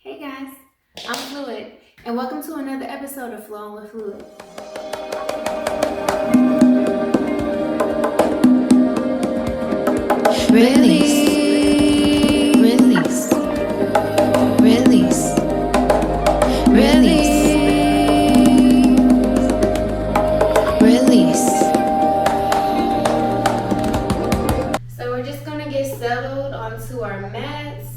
Hey guys, I'm Fluid, and welcome to another episode of Flowing with Fluid. Release, release, release, release, release. So we're just going to get settled onto our mats,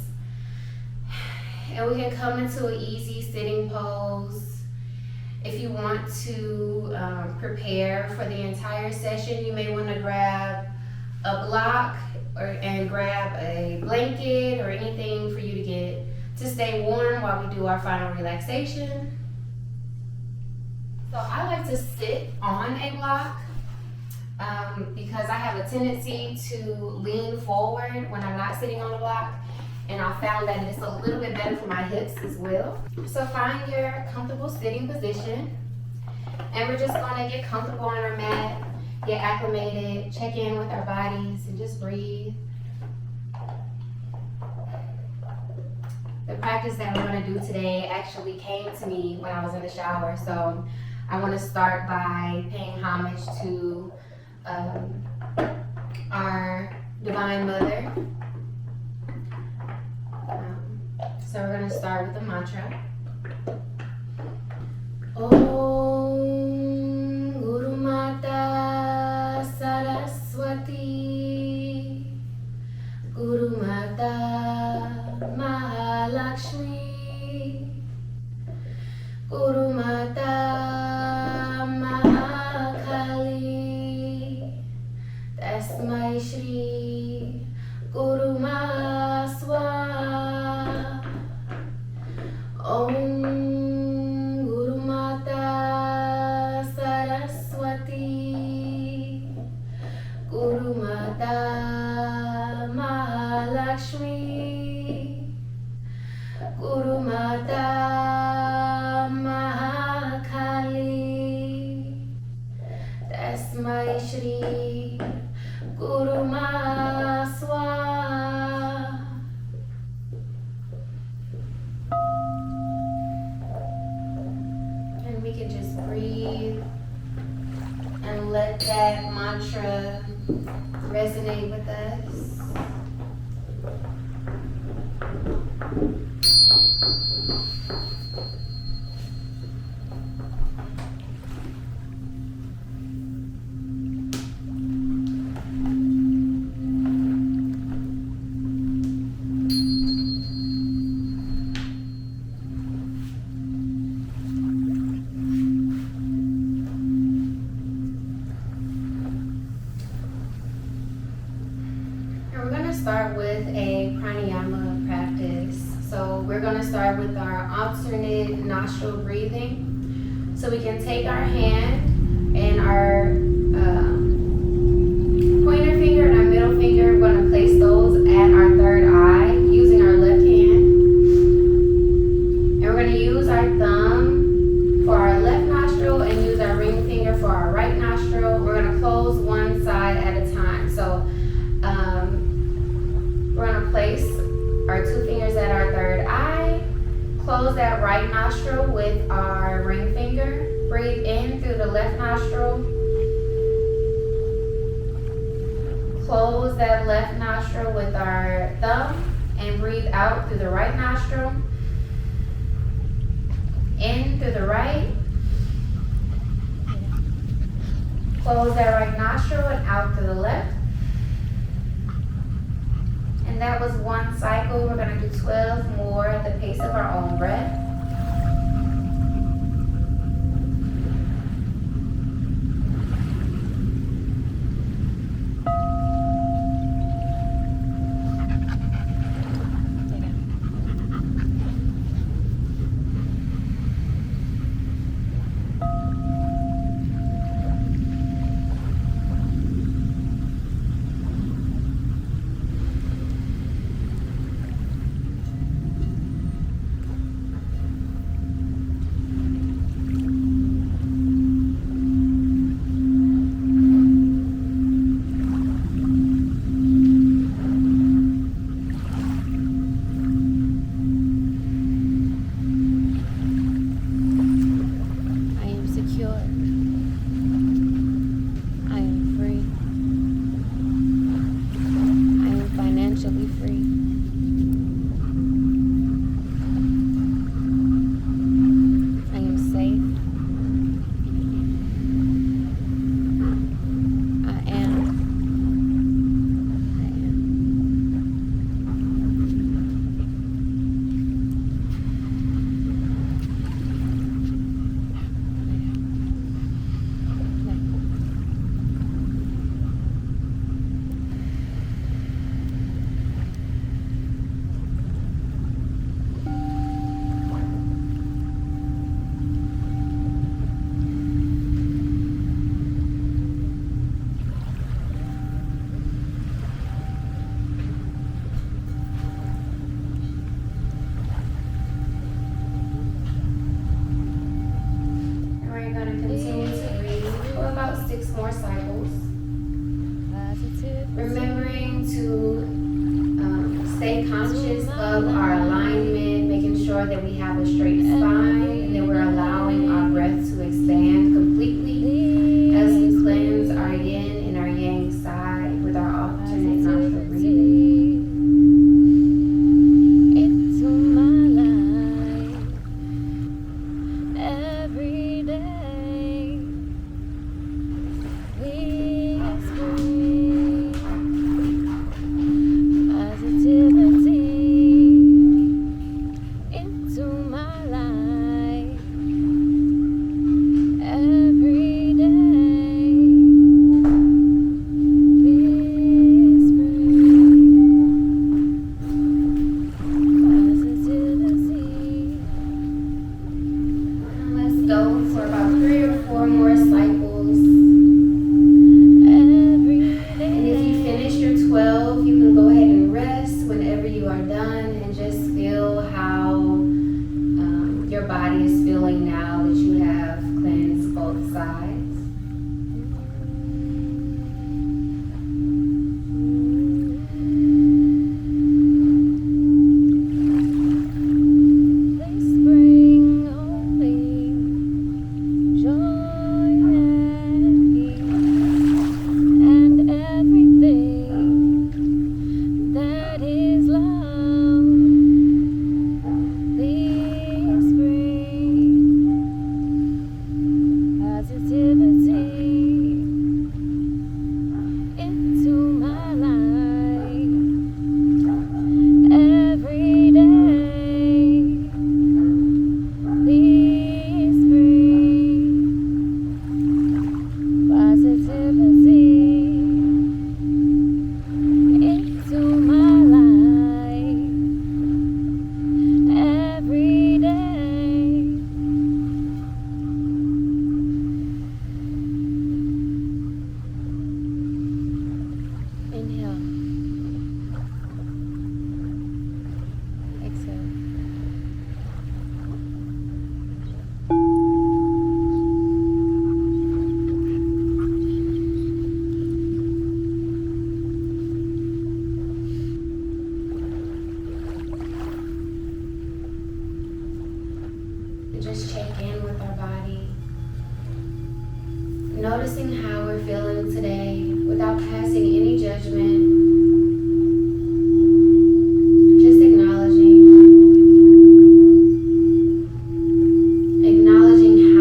and we can come into an easy sitting pose. If you want to prepare for the entire session, you may want to grab a block and grab a blanket or anything for you to get to stay warm while we do our final relaxation. So I like to sit on a block because I have a tendency to lean forward when I'm not sitting on a block, and I found that it's a little bit better for my hips as well. So find your comfortable sitting position, and we're just going to get comfortable on our mat, get acclimated, check in with our bodies, and just breathe. The practice that we're going to do today actually came to me when I was in the shower, so I want to start by paying homage to our Divine Mother. So we're going to start with the mantra. Om Guru Mata Saraswati, Guru Mata Mahalakshmi, Guru Mata Mahakali, Tasmai Shri Guru Mahaswa. Om Guru Mata Saraswati, Guru Mata Mahalakshmi, Guru Mata Mahakali, Tasmai Shri Guru Mahaswa. And we can just breathe and let that mantra resonate with us. Start with a pranayama practice. So we're going to start with our alternate nostril breathing. So we can take our hand and our pointer finger and our middle finger. We're going to place those at our third eye using our left hand. And we're going to use our thumb for our left nostril and use our ring finger for our right nostril. We're going to close one side at a time. So we're going to place our two fingers at our third eye, close that right nostril with our ring finger, breathe in through the left nostril, close that left nostril with our thumb, and breathe out through the right nostril, in through the right, close that right nostril and out through the left. And that was one cycle. We're going to do 12 more at the pace of our own breath. more cycles. Remembering to stay conscious of our alignment, making sure that we have a straight spine, and that we're allowing our breath to expand completely as we cleanse our yin and our yang side with our alternate nostril breathing. For about 3 or 4 more cycles. And if you finish your 12, you can go ahead and rest whenever you are done and just feel how your body is feeling now that you have cleansed both sides. Just check in with our body, noticing how we're feeling today without passing any judgment. Just acknowledging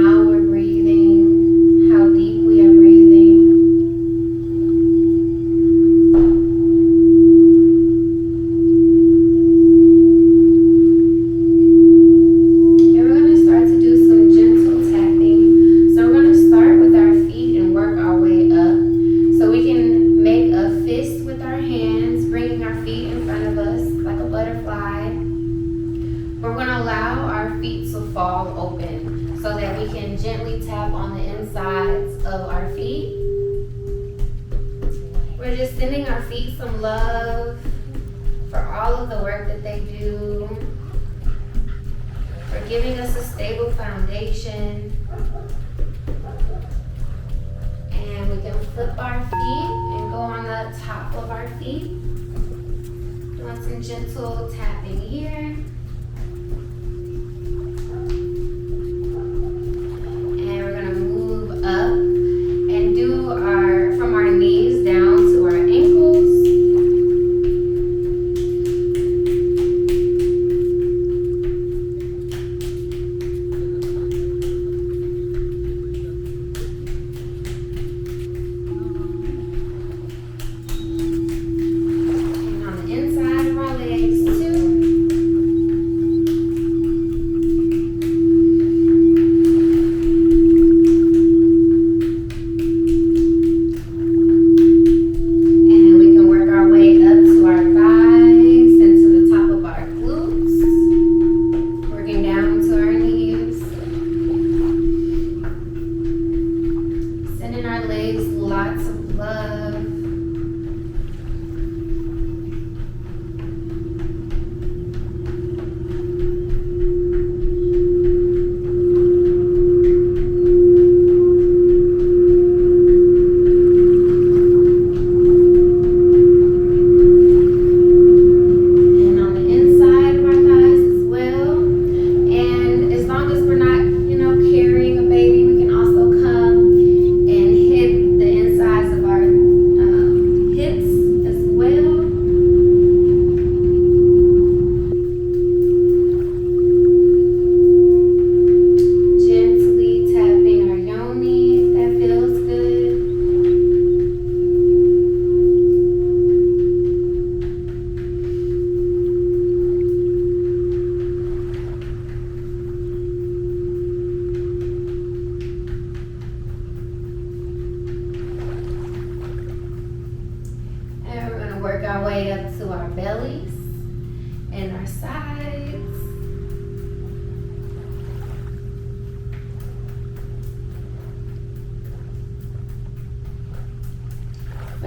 how we're breathing, how deep we are breathing. We're going to allow our feet to fall open so that we can gently tap on the insides of our feet. We're just sending our feet some love for all of the work that they do, for giving us a stable foundation. And we can flip our feet and go on the top of our feet. Doing some gentle tapping here. Up and do from our knees down to our ankles. And on the inside of our legs too.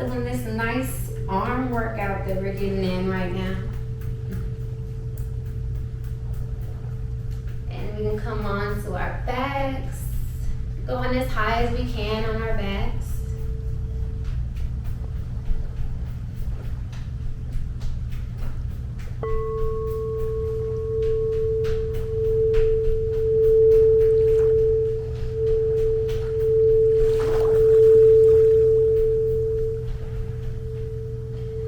Feeling this nice arm workout that we're getting in right now. And we can come on to our backs, going as high as we can on our backs.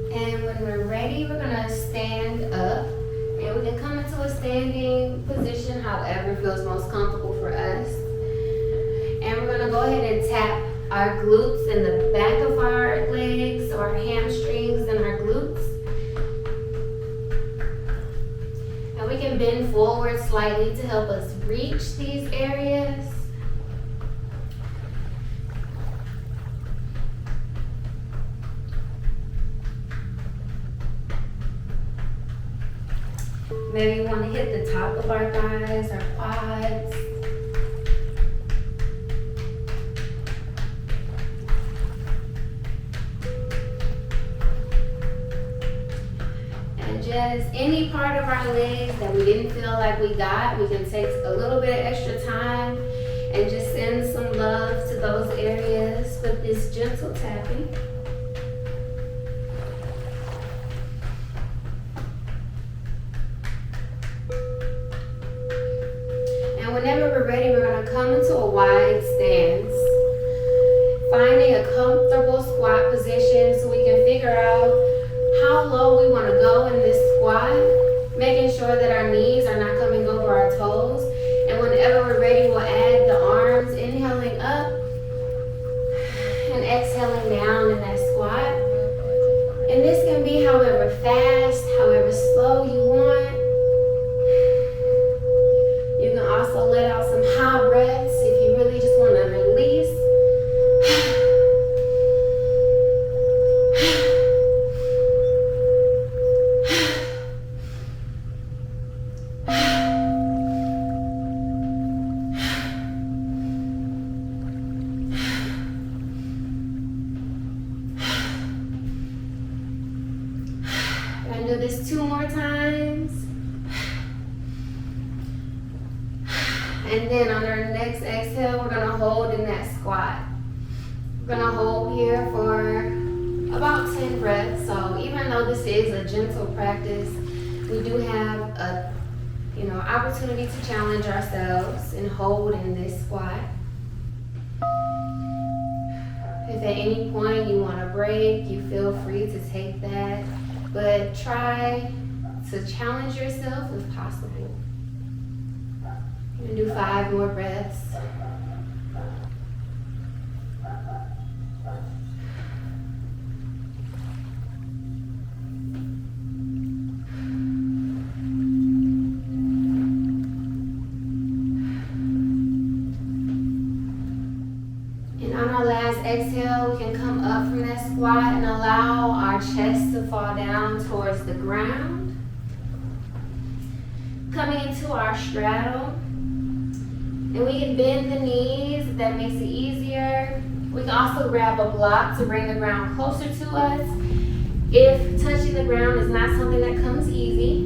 And when we're ready, we're gonna stand up, and we can come into a standing position, however feels most comfortable for us. And we're gonna go ahead and tap our glutes in the back of our legs, or our hamstrings and our glutes. And we can bend forward slightly to help us reach these areas. Maybe we want to hit the top of our thighs, our quads. And just any part of our legs that we didn't feel like we got, we can take a little bit of extra time and just send some love to those areas with this gentle tapping. And whenever we're ready, we're going to come into a wide stance, finding a comfortable squat position so we can figure out how low we want to go in this squat, making sure that our knees are not coming over our toes. And whenever we're ready, we'll add the arms, inhaling up and exhaling down in that squat. And this can be however fast, however slow you want. You can also let out some high breaths if you really just want to release. We're going to do this 2 more times. And then on our next exhale, we're going to hold in that squat. We're going to hold here for about 10 breaths. So even though this is a gentle practice, we do have a opportunity to challenge ourselves and hold in this squat. If at any point you want to break, you feel free to take that. But try to challenge yourself if possible. You can do 5 more breaths. And on our last exhale, we can come up from that squat and allow our chest to fall down towards the ground. Coming into our straddle. And we can bend the knees if that makes it easier. We can also grab a block to bring the ground closer to us if touching the ground is not something that comes easy.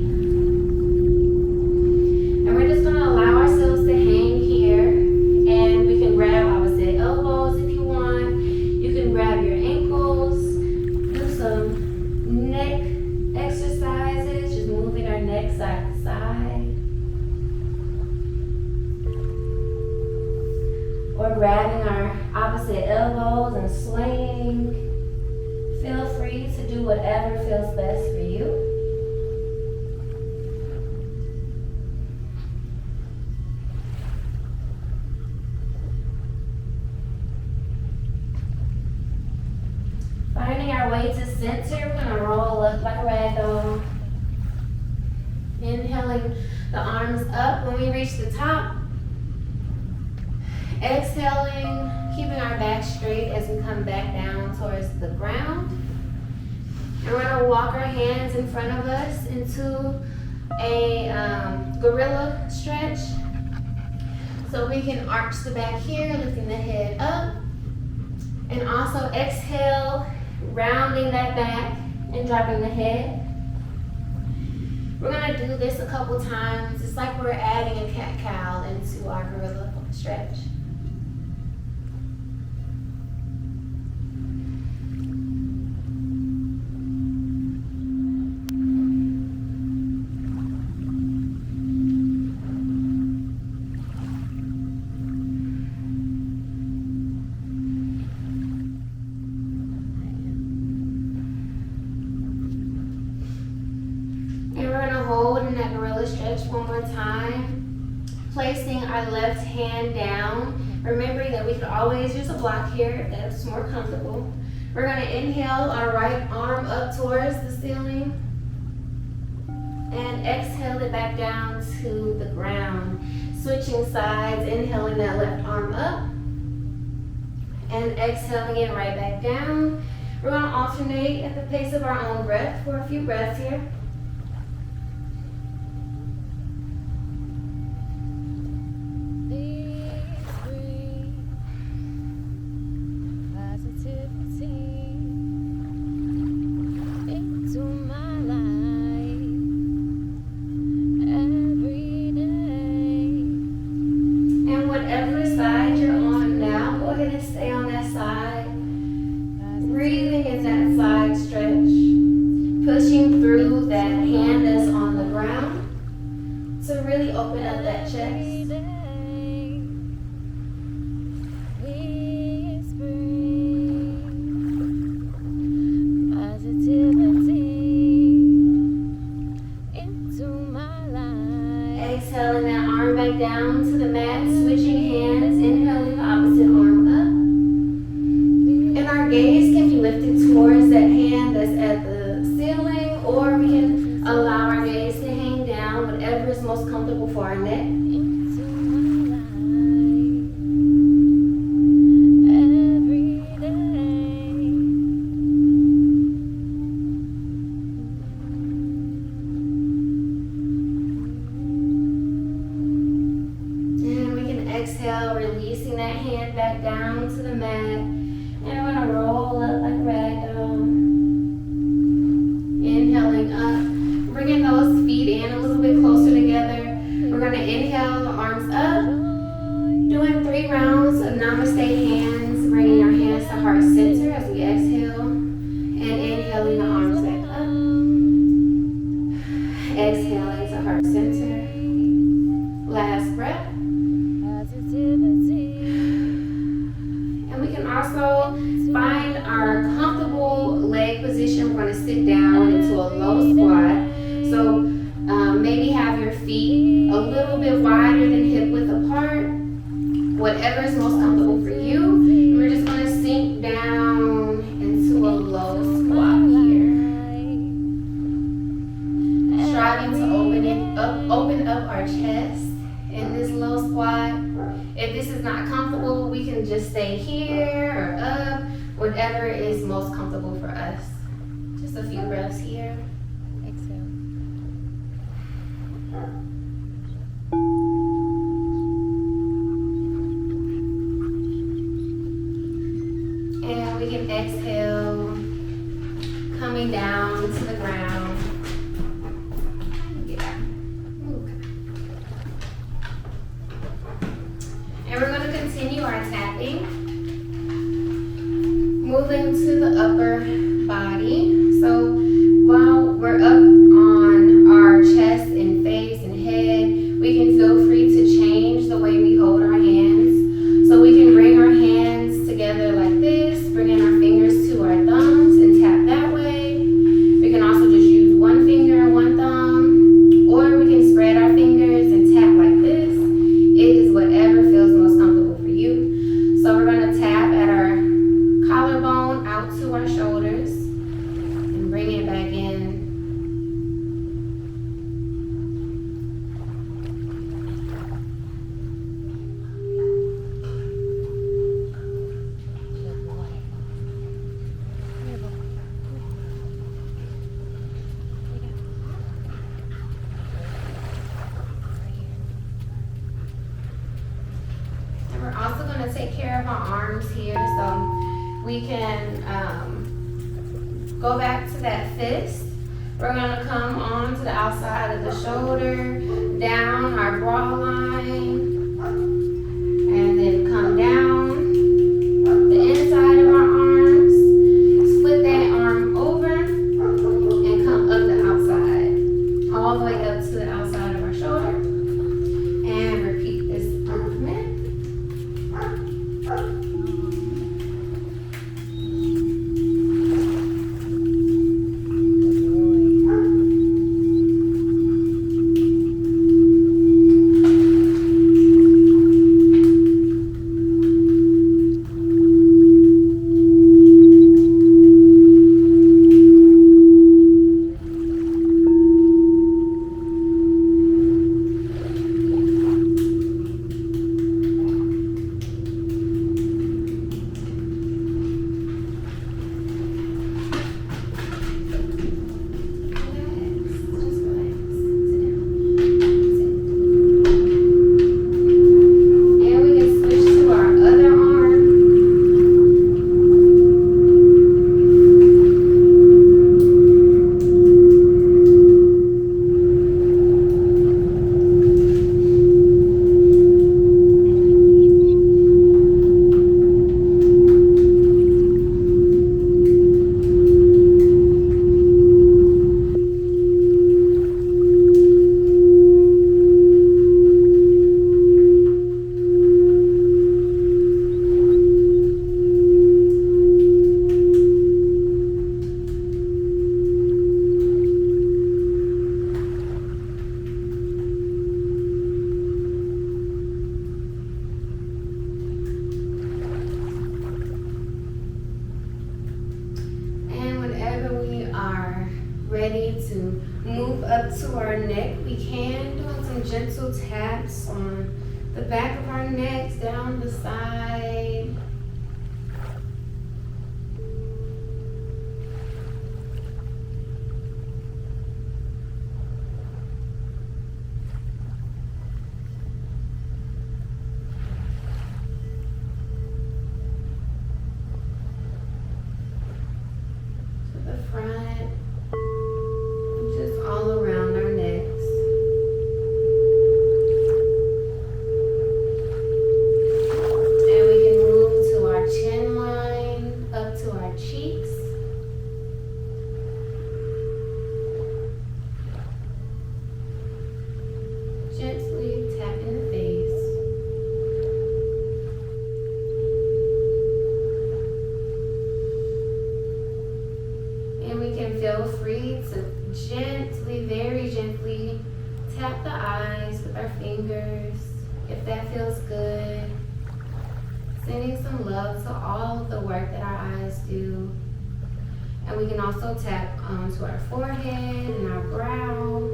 And we're just going to allow ourselves to hang here. And we can grab opposite elbows if you want. You can grab your ankles. Do some neck exercises, just moving our neck side to side. Or grabbing our opposite elbows and swaying. Feel free to do whatever feels best for you. Finding our way to center, we're going to roll up like a rag doll. Inhaling the arms up when we reach the top. Exhaling, keeping our back straight as we come back down towards the ground. And we're going to walk our hands in front of us into a gorilla stretch. So we can arch the back here, lifting the head up. And also exhale, rounding that back and dropping the head. We're gonna do this a couple times. It's like we're adding a cat-cow into our gorilla stretch. Stretch one more time, placing our left hand down, remembering that we can always use a block here if that's more comfortable. We're going to inhale our right arm up towards the ceiling and exhale it back down to the ground. Switching sides, inhaling that left arm up and exhaling it right back down. We're going to alternate at the pace of our own breath for a few breaths here. Exhaling that arm back down to the mat, switching hands, inhaling the opposite arm up. And our gaze can be lifted towards that hand that's at the ceiling, or we can allow our gaze to hang down, whatever is most comfortable for our neck. Exhale, releasing that hand back down to the mat. And we're going to roll up like a ragdoll. Inhaling up, bringing those feet in a little bit closer together. We're going to inhale, the arms up. Doing 3 rounds of namaste hands, bringing our hands to heart center as we exhale. And inhaling the arms back up. Exhaling to heart center. Last breath. And we can also find our comfortable leg position. We're going to sit down into a low squat. So maybe have your feet a little bit wider than hip width apart. Whatever is most comfortable for you. And we're just going to sink down into a low squat here. Striving to open up our chest in this low squat. If this is not comfortable, we can just stay here or up, whatever is most comfortable for us. Just a few breaths here. Exhale. And we can exhale, coming down to the ground. And we're going to continue our tapping, moving to the upper body. So while we're up on our chest and face and head, we can feel free to change the way we hold our hands. So we can bring our hands together like this, bringing our fingers to our thumbs and tap that way. We can also just use one finger and one thumb, or we can spread our fingers and tap like this. It is whatever feels most comfortable for you. So we're going to tap at our collarbone out to our shoulders and bring it back in. Take care of our arms here, so we can go back to that fist. We're gonna come on to the outside of the shoulder, down our bra line, and then come down the inside of our arms. Split that arm over and come up the outside, all the way up to the outside of our shoulder. And repeat this movement. Ready to move up to our neck, we can, doing some gentle taps on the back of our necks, down the side. To the front. All around our necks. And we can move to our chin line, up to our cheeks. Gently tapping the face. And we can feel free to gently, very gently tap the eyes with our fingers if that feels good. Sending some love to all of the work that our eyes do. And we can also tap onto our forehead and our brow.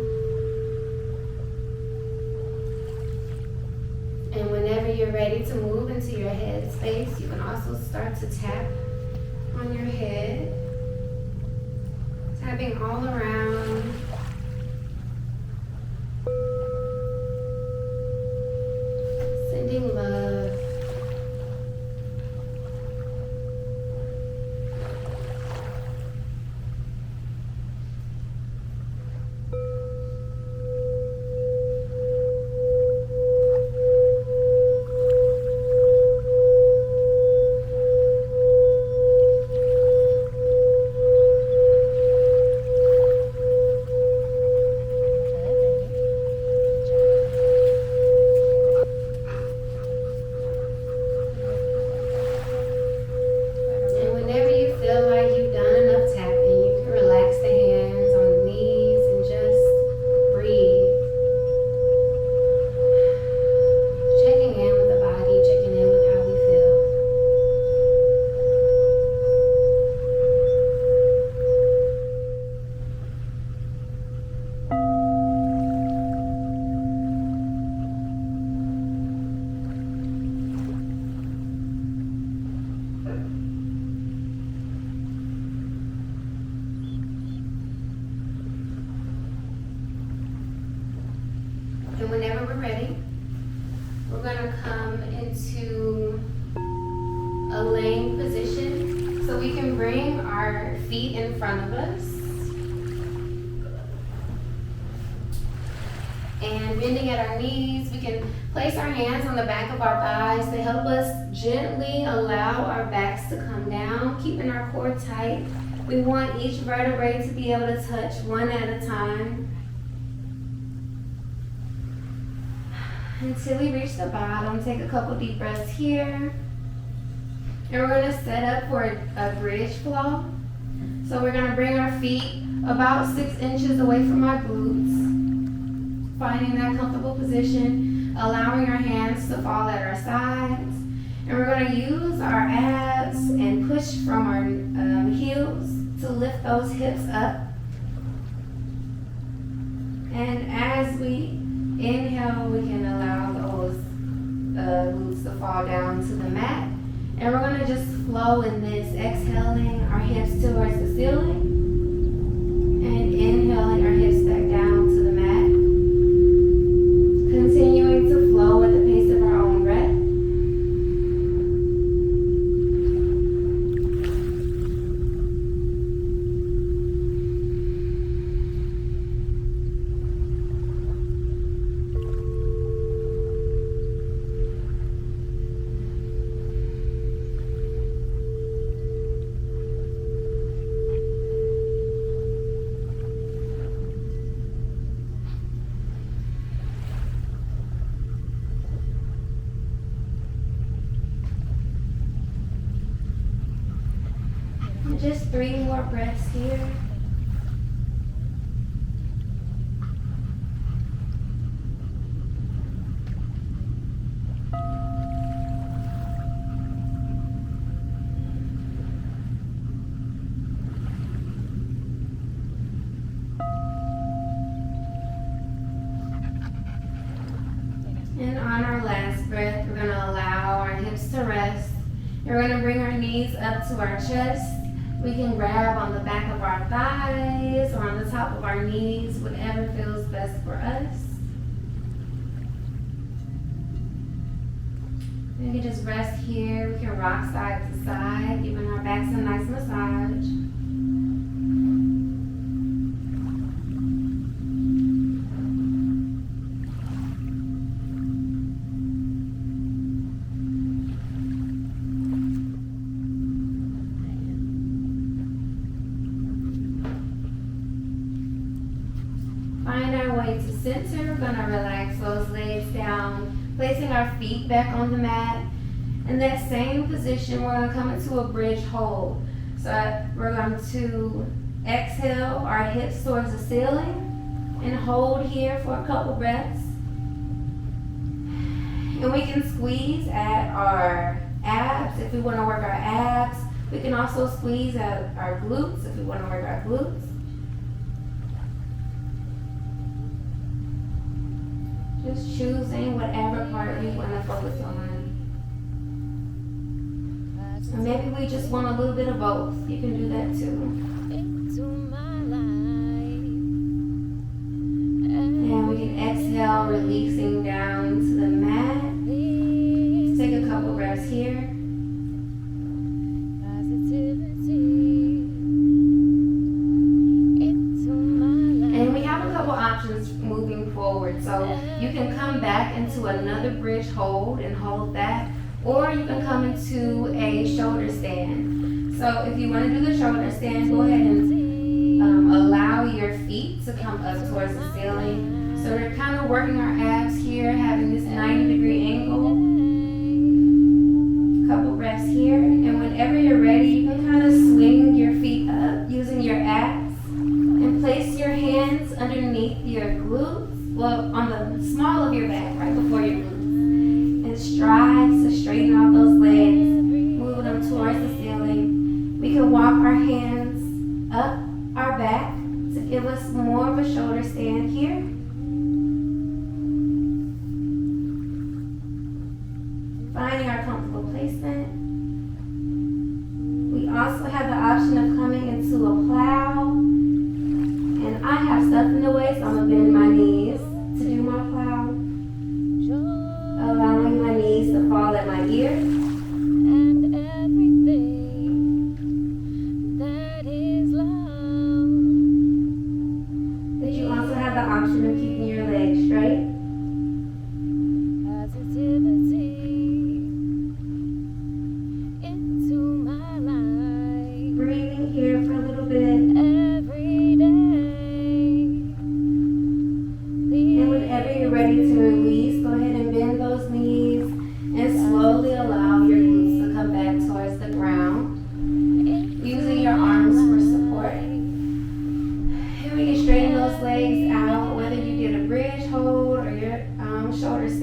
And whenever you're ready to move into your head space, you can also start to tap on your head. Tapping all around. Sending love. And whenever we're ready, we're going to come into a laying position. So we can bring our feet in front of us. And bending at our knees, we can place our hands on the back of our thighs to help us gently allow our backs to come down, keeping our core tight. We want each vertebrae to be able to touch one at a time until we reach the bottom. Take a couple deep breaths here. And we're going to set up for a bridge flow. So we're going to bring our feet about 6 inches away from our glutes, finding that comfortable position, allowing our hands to fall at our sides. And we're going to use our abs and push from our heels to lift those hips up. And as we inhale, we can allow those glutes to fall down to the mat. And we're going to just flow in this, exhaling our hips towards the ceiling and inhaling our hips back down to the mat. Continuing to flow at the pace of our own breath. Just 3 more breaths here. And on our last breath, we're going to allow our hips to rest. And we're going to bring our knees up to our chest. We can grab on the back of our thighs or on the top of our knees, whatever feels best for us. We can just rest here. We can rock side to side, giving our backs a nice massage. Find our way to center. We're going to relax those legs down, placing our feet back on the mat. In that same position, we're going to come into a bridge hold. So we're going to exhale our hips towards the ceiling and hold here for a couple breaths. And we can squeeze at our abs if we want to work our abs. We can also squeeze at our glutes if we want to work our glutes. Just choosing whatever part you want to focus on. Or maybe we just want a little bit of both. You can do that too. And we can exhale, releasing down to the mat. Take a couple breaths here. And we have a couple options moving forward. So you can come back into another bridge hold and hold that. Or you can come into a shoulder stand. So if you want to do the shoulder stand, go ahead and allow your feet to come up towards the ceiling. So we're kind of working our abs here, having this 90-degree angle. Couple breaths here. And whenever you're ready, you can kind of swing your feet up using your abs. And place your hands underneath your glutes, well, on the small of your back, right before your glutes. And strive to straighten out those legs, move them towards the ceiling. We can walk our hands up our back to give us more of a shoulder stand here. Finding our comfortable placement. We also have the option of coming into a plow. And I have stuff in the way, so I'm going to bend my knees to do my plow. Allowing my knees to fall at my ears.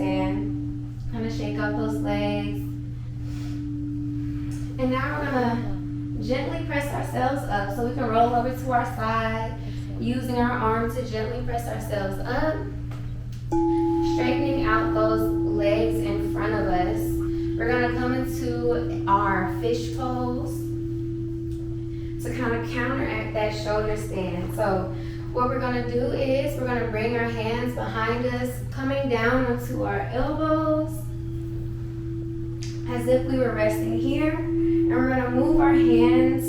stand. Kind of shake up those legs. And now we're gonna gently press ourselves up so we can roll over to our side, using our arm to gently press ourselves up, straightening out those legs in front of us. We're gonna come into our fish pose to kind of counteract that shoulder stand. So what we're gonna do is we're gonna bring our hands behind us, coming down onto our elbows as if we were resting here. And we're gonna move our hands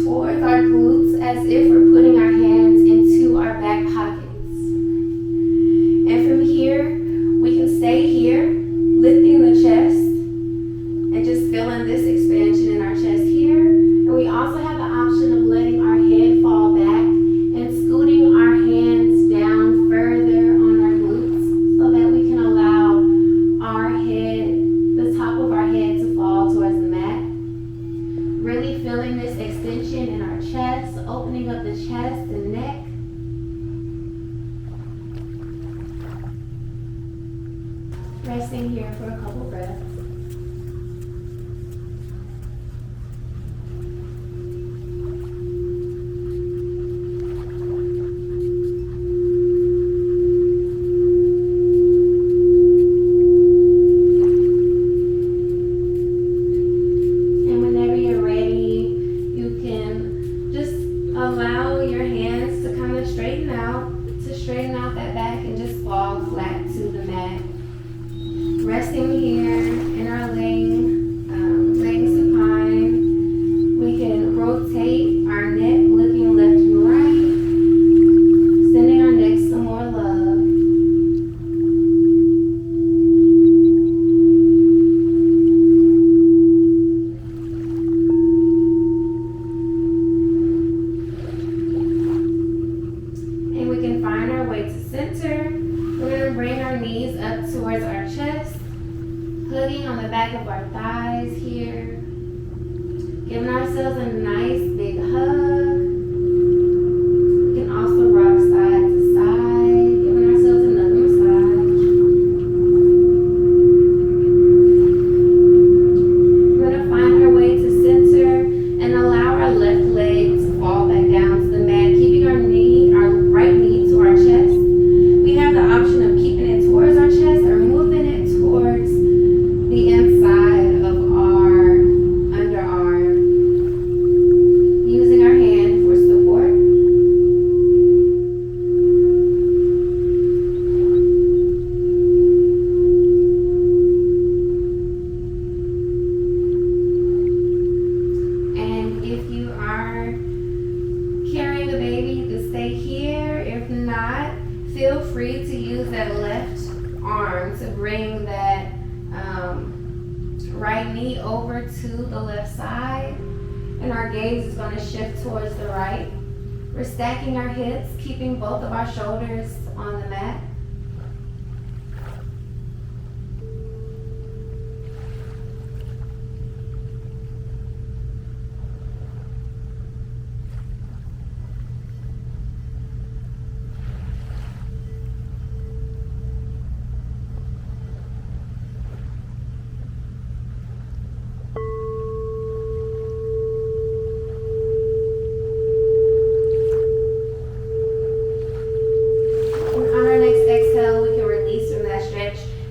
towards our glutes as if we're putting our hands into our back pockets. And from here, we can stay here, lifting the chest and just feeling this expansion in our chest here. And we also have the option of letting our head fall back and scooting our hands down further on our glutes so that we can allow our head, the top of our head, to fall towards the mat. Really feeling this extension in our chest, opening up the chest and neck. Resting here for a couple breaths. And whenever you're ready, you can just allow your hands to kind of straighten out that back and just fall flat to the mat. Resting here in our laying supine, we can rotate our neck, looking left and right, sending our neck some more love. And we can find our way to center. We're going to bring our knees up towards our chest, hugging on the back of our thighs here, giving ourselves a nice big hug. We can also rock side to side, giving ourselves another massage. We're going to find our way to center and allow our left leg to fall back down to the mat, keeping our right knee to our chest. We have the option of keeping it towards our chest or moving it towards the inside of our underarm, using our hand for support. And if you are carrying a baby, you can stay here. If not, feel free to use that left arm to bring that right knee over to the left side, and our gaze is going to shift towards the right. We're stacking our hips, keeping both of our shoulders on the mat.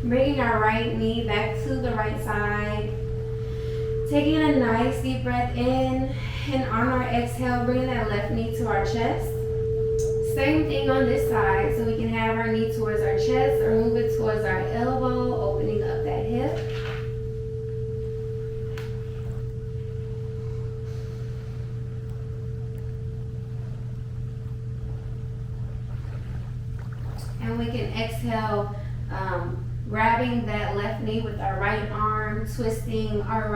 Bringing our right knee back to the right side. Taking a nice deep breath in, and on our exhale, bringing that left knee to our chest. Same thing on this side, so we can have our knee towards our chest or move it towards our elbow, opening up that hip. And we can exhale, grabbing that left knee with our right arm, twisting our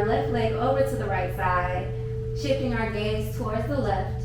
left leg over to the right side, shifting our gaze towards the left.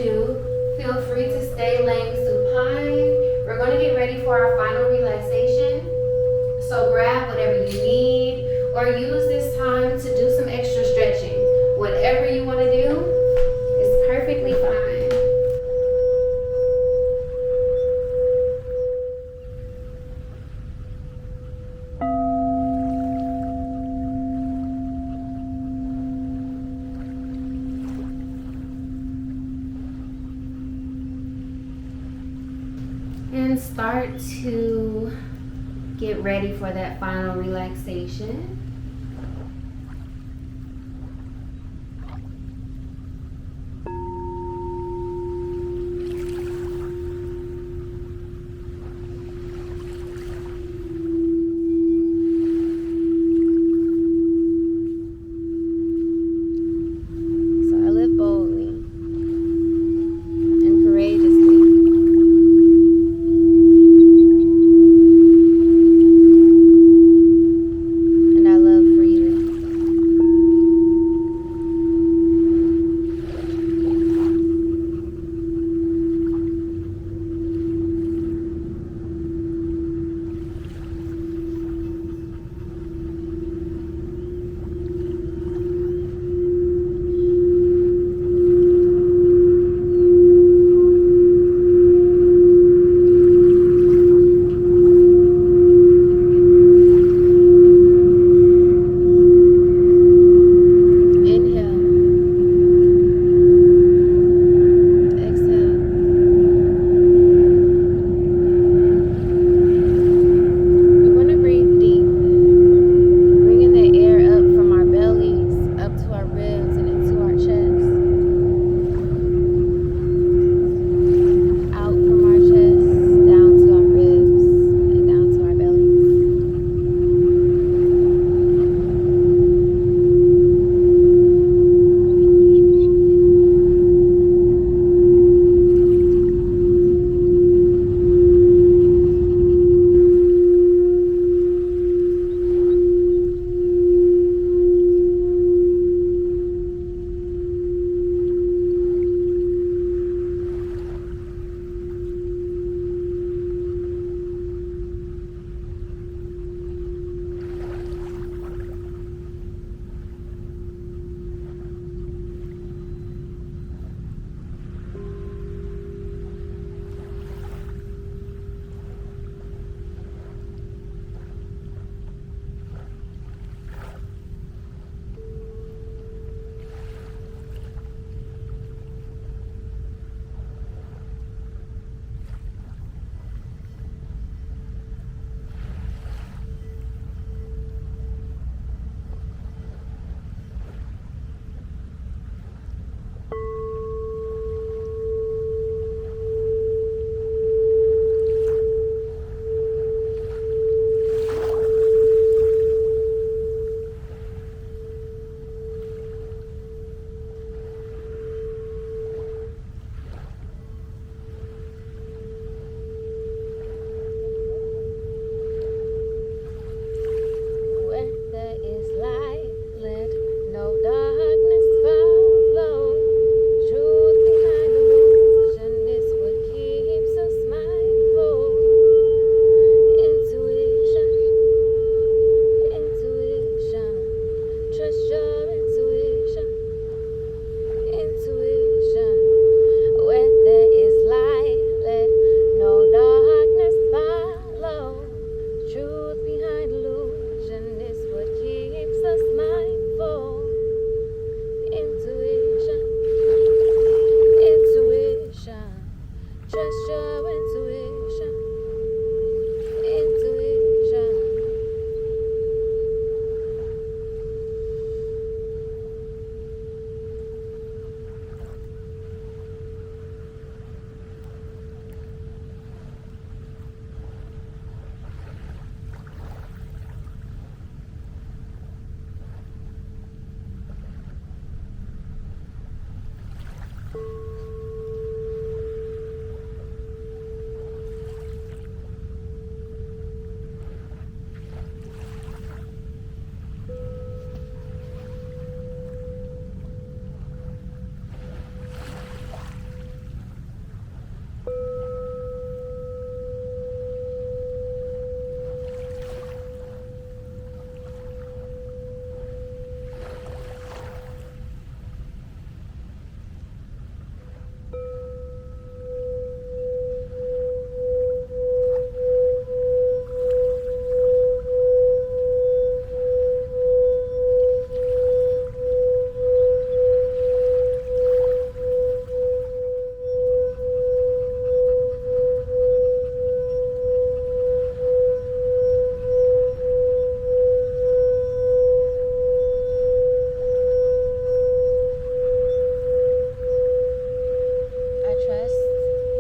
you, feel free to stay laying supine. We're going to get ready for our final relaxation. So grab whatever you need or use this time to do some extra stretching. Whatever you want to do is perfectly fine. And start to get ready for that final relaxation. So I live boldly and courageously. And I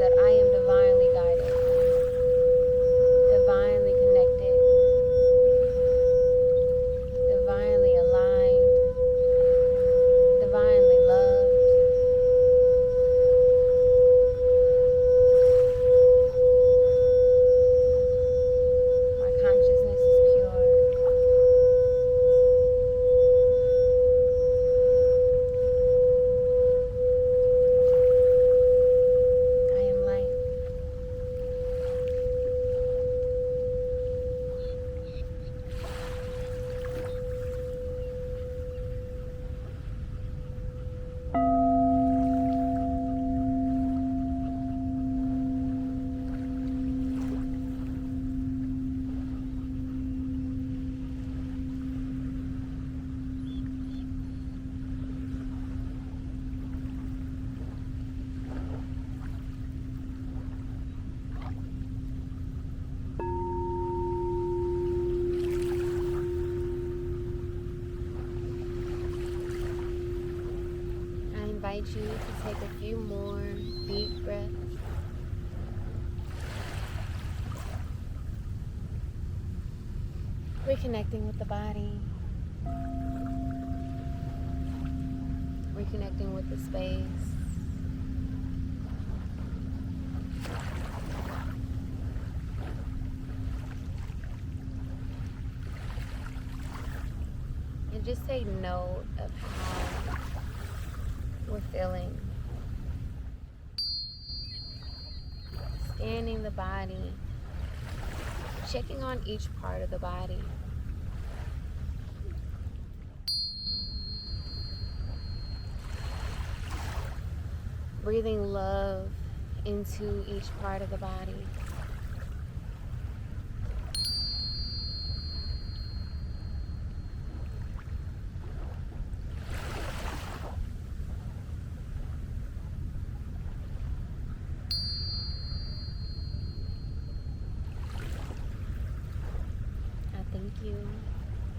that I am divinely guided, divinely connected, divinely aligned, divinely loved. My consciousness is pure. I am light. I invite you to take a few more deep breaths. Reconnecting with the body. Reconnecting with the space. And just take note of how we're feeling. Scanning the body. Checking on each part of the body. Breathing love into each part of the body. I thank you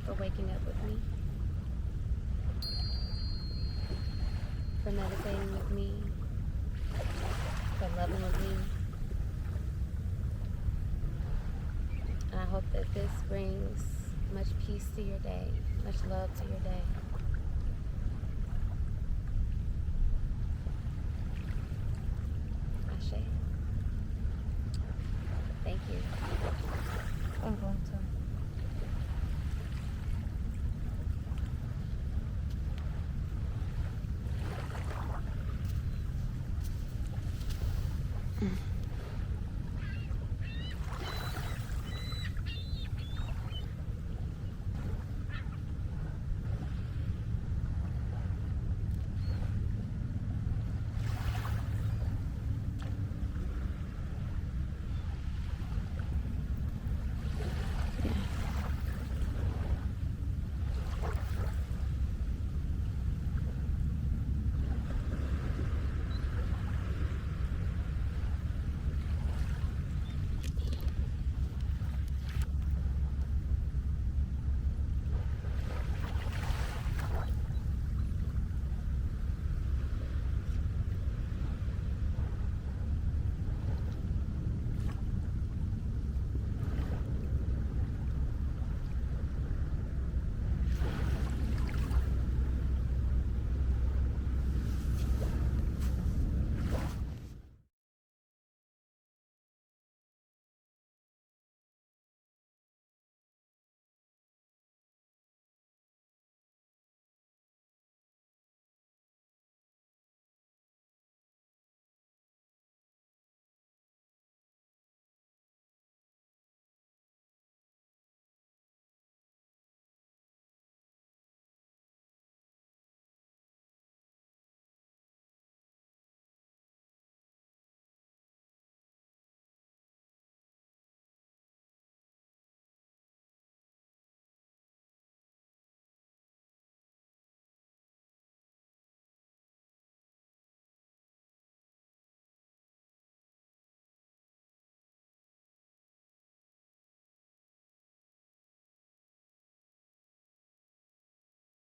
for waking up with me, for meditating with me, for loving with me. And I hope that this brings much peace to your day, much love to your day. Ashe. Thank you. I'm going to.